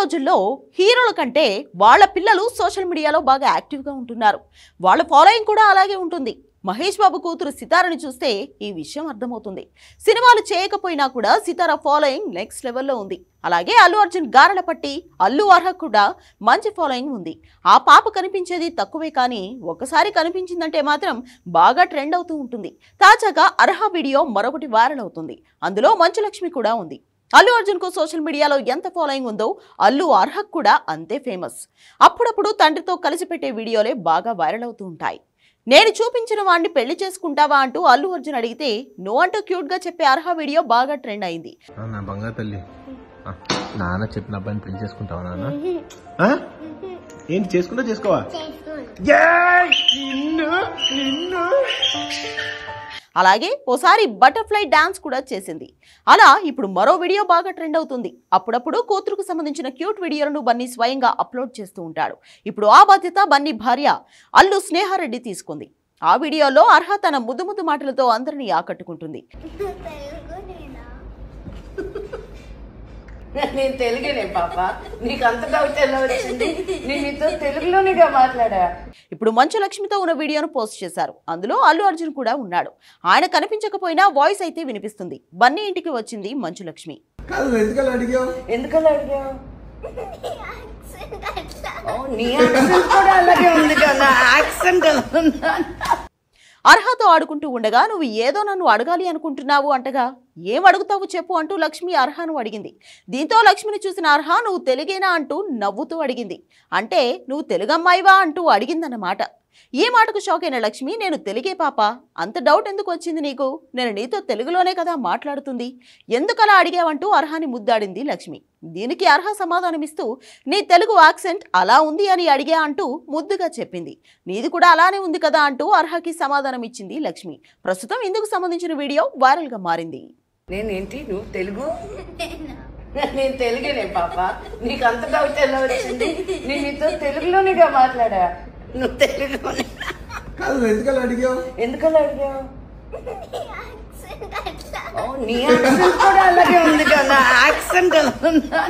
రోజుల్లో హీరోల కంటే వాళ్ళ పిల్లలు సోషల్ మీడియాలో బాగా యాక్టివ్గా ఉంటున్నారు. వాళ్ళ ఫాలోయింగ్ కూడా అలాగే ఉంటుంది. మహేష్ బాబు కూతురు సితారని చూస్తే ఈ విషయం అర్థమవుతుంది. సినిమాలు చేయకపోయినా కూడా సితార ఫాలోయింగ్ నెక్స్ట్ లెవెల్లో ఉంది. అలాగే అల్లు అర్జున్ గారలపట్టి అల్లు అర్హ కూడా మంచి ఫాలోయింగ్ ఉంది. ఆ పాప కనిపించేది తక్కువే కానీ ఒకసారి కనిపించిందంటే మాత్రం బాగా ట్రెండ్ అవుతూ ఉంటుంది. తాజాగా అర్హ వీడియో మరొకటి వైరల్ అవుతుంది. అందులో మంచు లక్ష్మి కూడా ఉంది. అల్లు అర్జున్ కు సోషల్ మీడియాలో ఎంత ఫాలోయింగ్ ఉందో అల్లు అర్హ కూడా అంతే ఫేమస్. అప్పుడప్పుడు తండ్రితో కలిసి పెట్టే వీడియోలే బాగా వైరల్ అవుతూ ఉంటాయి. నేను చూపించిన వాడిని పెళ్లి చేసుకుంటావా అంటూ అల్లు అర్జున్ అడిగితే నో అంటూ క్యూట్ గా చెప్పే అర్హ వీడియో బాగా ట్రెండ్ అయింది. నా బంగారు తల్లి, నాన్న చెప్పిన అబ్బాయిని పెళ్లి చేసుకుంటావా నాన్న? ఏంటి చేసుకుంటా చేసుకోవా? అలాగే ఓసారి బటర్ఫ్లై డాన్స్ కూడా చేసింది. అలా ఇప్పుడు మరో వీడియో బాగా ట్రెండ్ అవుతుంది. అప్పుడప్పుడు కూతురుకు సంబంధించిన క్యూట్ వీడియోలను బన్నీ స్వయంగా అప్లోడ్ చేస్తూ ఉంటాడు. ఇప్పుడు ఆ బాధ్యత బన్నీ భార్య అల్లు స్నేహారెడ్డి తీసుకుంది. ఆ వీడియోలో అర్హ తన ముద్దు ముద్దు మాటలతో అందరినీ ఆకట్టుకుంటుంది. నేను తెలుగునే పాప, నీకు అంత డౌట్ ఎలా వచ్చింది? నేను నీతో తెలుగులోనిగా మాట్లాడా. ఇప్పుడు మంచు లక్ష్మితో ఉన్న వీడియోను పోస్ట్ చేశారు. అందులో అల్లు అర్జున్ కూడా ఉన్నాడు. ఆయన కనిపించకపోయినా వాయిస్ అయితే వినిపిస్తుంది. బన్నీ ఇంటికి వచ్చింది మంచు లక్ష్మి. ఎందుకలా అడిగావు? నీ యాక్సెంట్ కూడా అలాగే ఉంది కదా, యాక్సెంట్ ఎలా ఉందా? అర్హతో ఆడుకుంటూ ఉండగా నువ్వు ఏదో నన్ను అడగాలి అనుకుంటున్నావు అంటగా, ఏం అడుగుతావు చెప్పు అంటూ లక్ష్మి అర్హను అడిగింది. దీంతో లక్ష్మిని చూసిన అర్హ నువ్వు తెలుగేనా అంటూ నవ్వుతూ అడిగింది. అంటే నువ్వు తెలుగమ్మాయివా అంటూ అడిగిందన్నమాట. ఈ మాటకు షాక్ అయిన లక్ష్మి, నేను తెలుగే పాప, అంత డౌట్ ఎందుకు వచ్చింది నీకు? నేను నీతో తెలుగులోనే కదా మాట్లాడుతుంది, ఎందుకలా అడిగావంటూ అర్హాని ముద్దాడింది లక్ష్మి. దీనికి అర్హ సమాధానమిస్తూ నీ తెలుగు యాక్సెంట్ అలా ఉంది అని అడిగా అంటూ ముద్దుగా చెప్పింది. నీది కూడా అలానే ఉంది కదా అంటూ అర్హకి సమాధానం ఇచ్చింది లక్ష్మి. ప్రస్తుతం ఇందుకు సంబంధించిన వీడియో వైరల్ గా మారింది. నేనేంటి నువ్వు తెలుగు? నేను తెలుగునే పాప, నీకు అంత డౌట్ ఎలా వచ్చింది? నేను నీతో తెలుగులోనిగా మాట్లాడా. నువ్వు తెలుగులోనే ఎందుకలా అడిగావు? నీ యాక్సెంట్ కూడా అలాగే ఉంది కదా, యాక్సెంట్ ఎలా ఉందా?